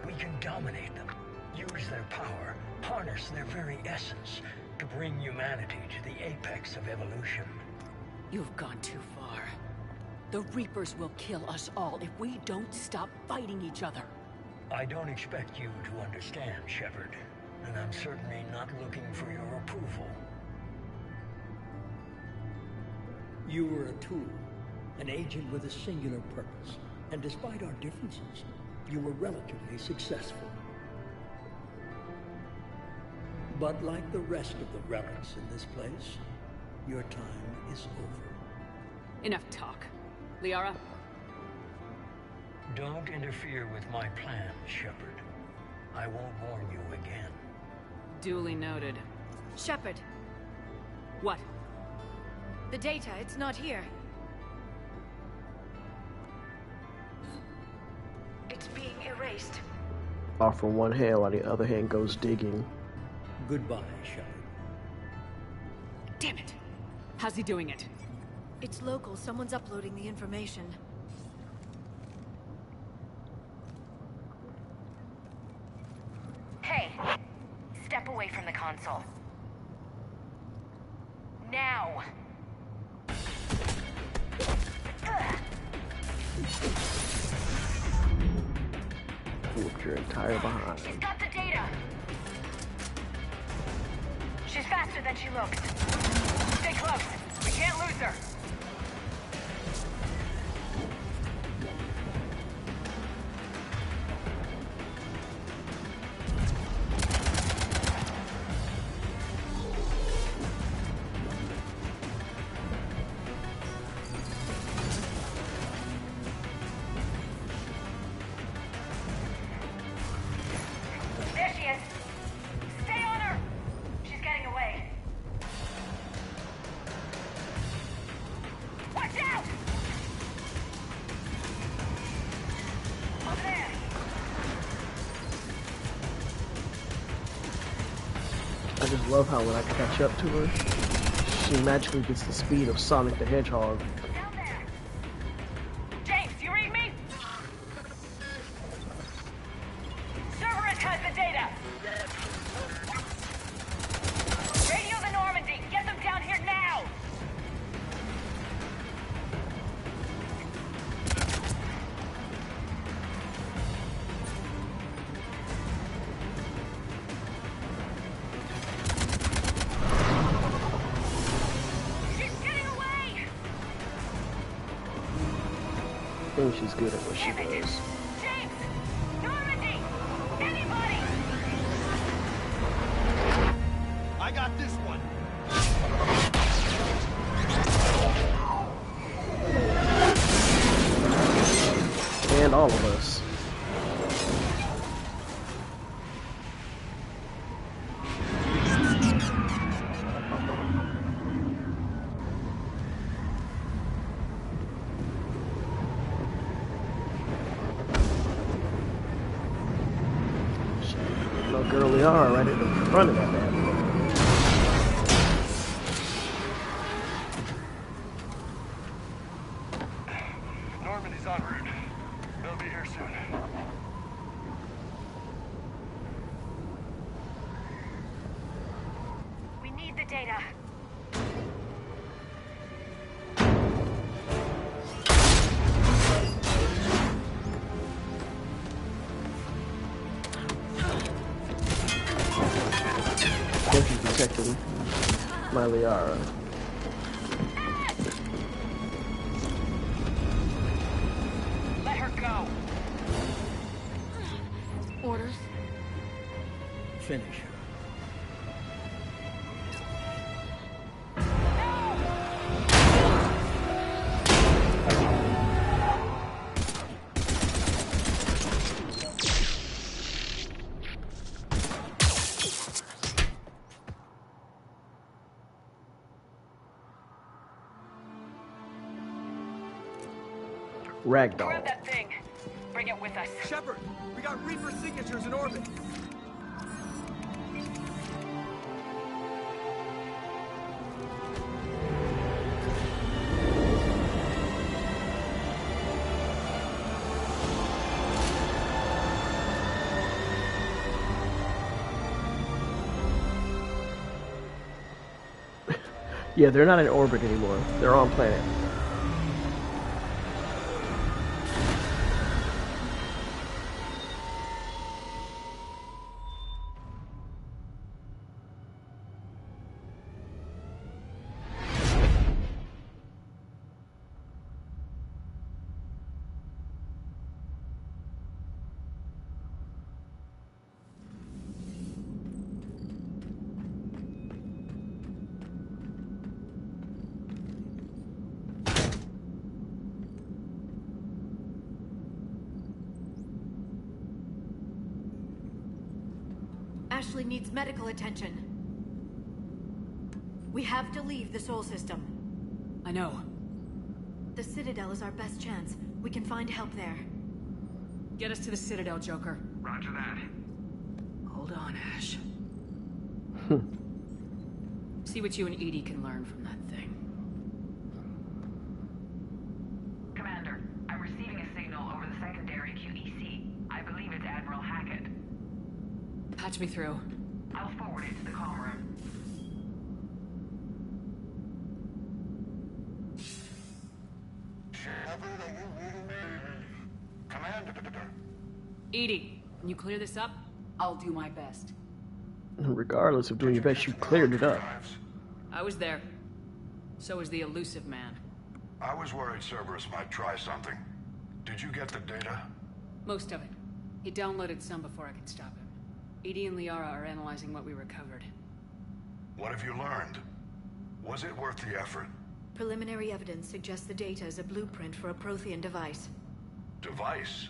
We can dominate them, use their power, harness their very essence to bring humanity to the apex of evolution. You've gone too far. The Reapers will kill us all if we don't stop fighting each other. I don't expect you to understand, Shepard, and I'm certainly not looking for your approval. You were a tool, an agent with a singular purpose, and despite our differences, you were relatively successful. But like the rest of the relics in this place, your time is over. Enough talk. Liara? Don't interfere with my plan, Shepard. I won't warn you again. Duly noted. Shepard. What? The data, it's not here. It's being erased. Offer one hand while the other hand goes digging. Goodbye, Shepard. Damn it! How's he doing it? It's local. Someone's uploading the information. Hey! Step away from the console. Now! Whooped your entire behind. She's got the data! She's faster than she looks. Stay close. We can't lose her. There she is! Stay on her! She's getting away. Watch out! Over there! I just love how when I catch up to her, she magically gets the speed of Sonic the Hedgehog. Down there! James, you read me? Cerberus has the data. Radio the Normandy. Get them down here now. She's getting away! I think she's good at what she does. James! Normandy! Anybody! I got this one. find all of us. Look, early are right in the front of that man. Normandy's en route. They'll be here soon. We need the data. Of course, she's protecting my Liara. Let her go. Orders? Finish her. Ragdoll. Grab that thing. Bring it with us. Shepard, we got Reaper signatures in orbit. Yeah, they're not in orbit anymore. They're on planet. Ashley needs medical attention. We have to leave the Sol system. I know. The Citadel is our best chance. We can find help there. Get us to the Citadel, Joker. Roger that. Hold on, Ash. See what you and Edie can learn from that thing. Commander, I'm receiving a signal over the secondary QEC. I believe it's Admiral Hackett. Patch me through. I'll forward it to the comm room. Commander. Edie, can you clear this up? I'll do my best. Regardless of doing your best, you cleared it up. I was there. So was the elusive man. I was worried Cerberus might try something. Did you get the data? Most of it. He downloaded some before I could stop him. Edie and Liara are analyzing what we recovered. What have you learned? Was it worth the effort? Preliminary evidence suggests the data is a blueprint for a Prothean device. Device?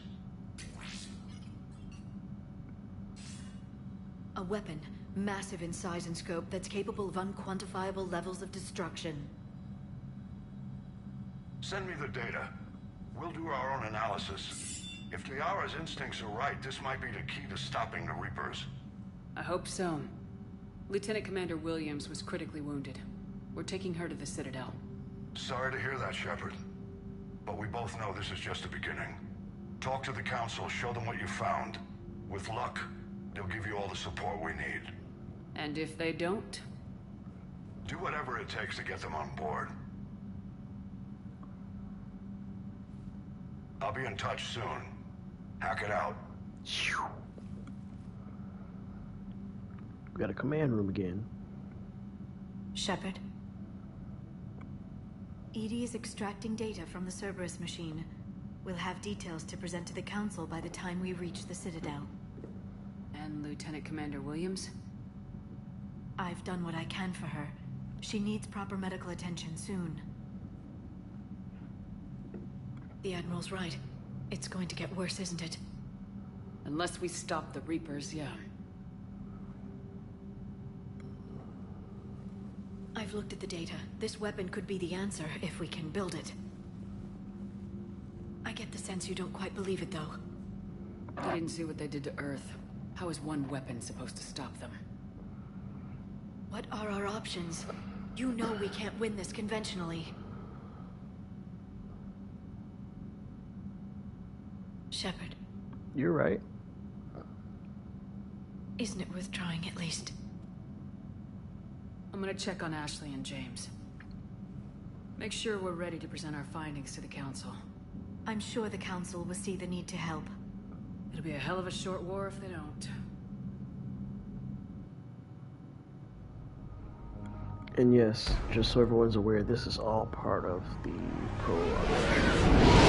A weapon, massive in size and scope, that's capable of unquantifiable levels of destruction. Send me the data. We'll do our own analysis. If Liara's instincts are right, this might be the key to stopping the Reapers. I hope so. Lieutenant Commander Williams was critically wounded. We're taking her to the Citadel. Sorry to hear that, Shepard. But we both know this is just the beginning. Talk to the Council, show them what you found. With luck, they'll give you all the support we need. And if they don't? Do whatever it takes to get them on board. I'll be in touch soon. Hack it out. We got a command room again. Shepard? Edie is extracting data from the Cerberus machine. We'll have details to present to the Council by the time we reach the Citadel. And Lieutenant Commander Williams? I've done what I can for her. She needs proper medical attention soon. The Admiral's right. It's going to get worse, isn't it? Unless we stop the Reapers, yeah. I've looked at the data. This weapon could be the answer if we can build it. I get the sense you don't quite believe it, though. You didn't see what they did to Earth. How is one weapon supposed to stop them? What are our options? You know we can't win this conventionally. Shepard. You're right. Isn't it worth trying at least? I'm gonna check on Ashley and James. Make sure we're ready to present our findings to the Council. I'm sure the Council will see the need to help. It'll be a hell of a short war if they don't. And yes, just so everyone's aware, this is all part of the prologue.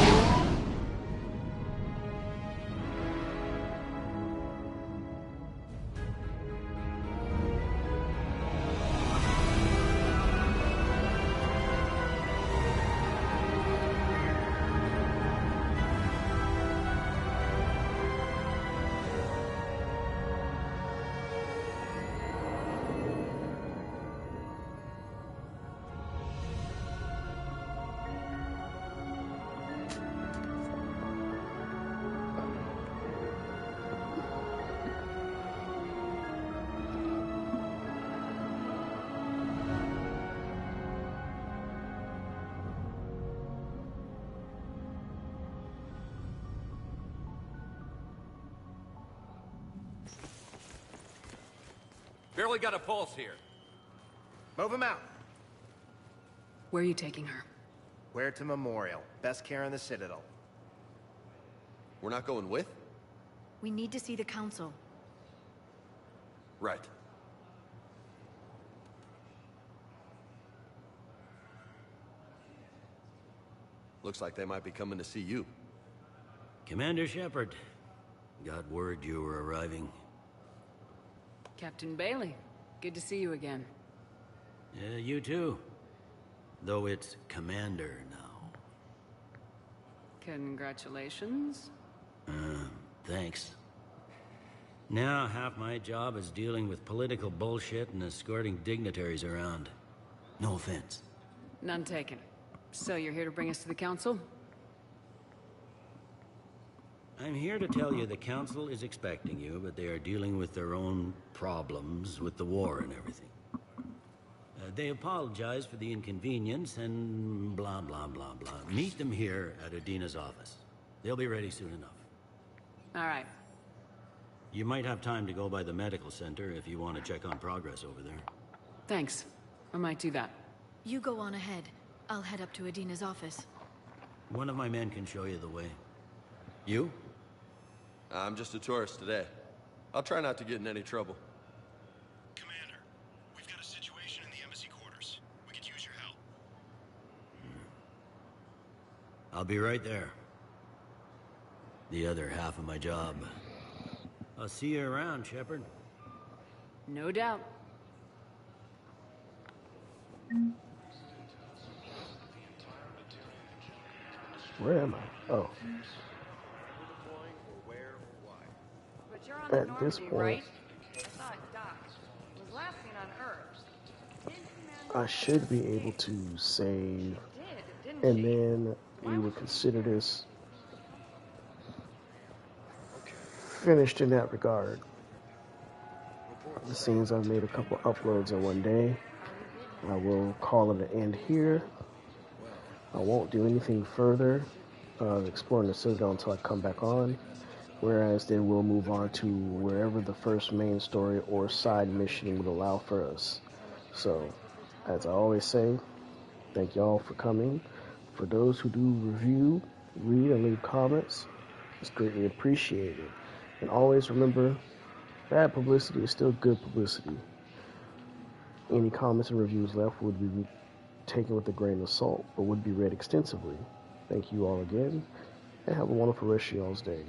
Barely got a pulse here. Move him out. Where are you taking her? Where to Memorial. Best care in the Citadel. We're not going with? We need to see the Council. Right. Looks like they might be coming to see you. Commander Shepard. Got word you were arriving. Captain Bailey, good to see you again. Yeah, you too. Though it's Commander now. Congratulations. Thanks. Now half my job is dealing with political bullshit and escorting dignitaries around. No offense. None taken. So you're here to bring us to the Council? I'm here to tell you the Council is expecting you, but they are dealing with their own problems with the war and everything. They apologize for the inconvenience and blah, blah, blah, blah. Meet them here at Adina's office. They'll be ready soon enough. All right. You might have time to go by the medical center if you want to check on progress over there. Thanks. I might do that. You go on ahead. I'll head up to Adina's office. One of my men can show you the way. You? I'm just a tourist today. I'll try not to get in any trouble. Commander, we've got a situation in the embassy quarters. We could use your help. I'll be right there. The other half of my job. I'll see you around, Shepard. No doubt. Where am I? Oh. But you're on the At this Normandy, point, right? I thought Doc was last seen on Earth. I should be able to save, Didn't and she? then we would consider this finished in that regard. It seems I've made a couple uploads in one day. I will call it an end here. I won't do anything further exploring the Citadel until I come back on. Whereas then we'll move on to wherever the first main story or side mission would allow for us. So, as I always say, thank y'all for coming. For those who do review, read, and leave comments, it's greatly appreciated. And always remember, bad publicity is still good publicity. Any comments and reviews left would be taken with a grain of salt, but would be read extensively. Thank you all again, and have a wonderful rest of y'all's day.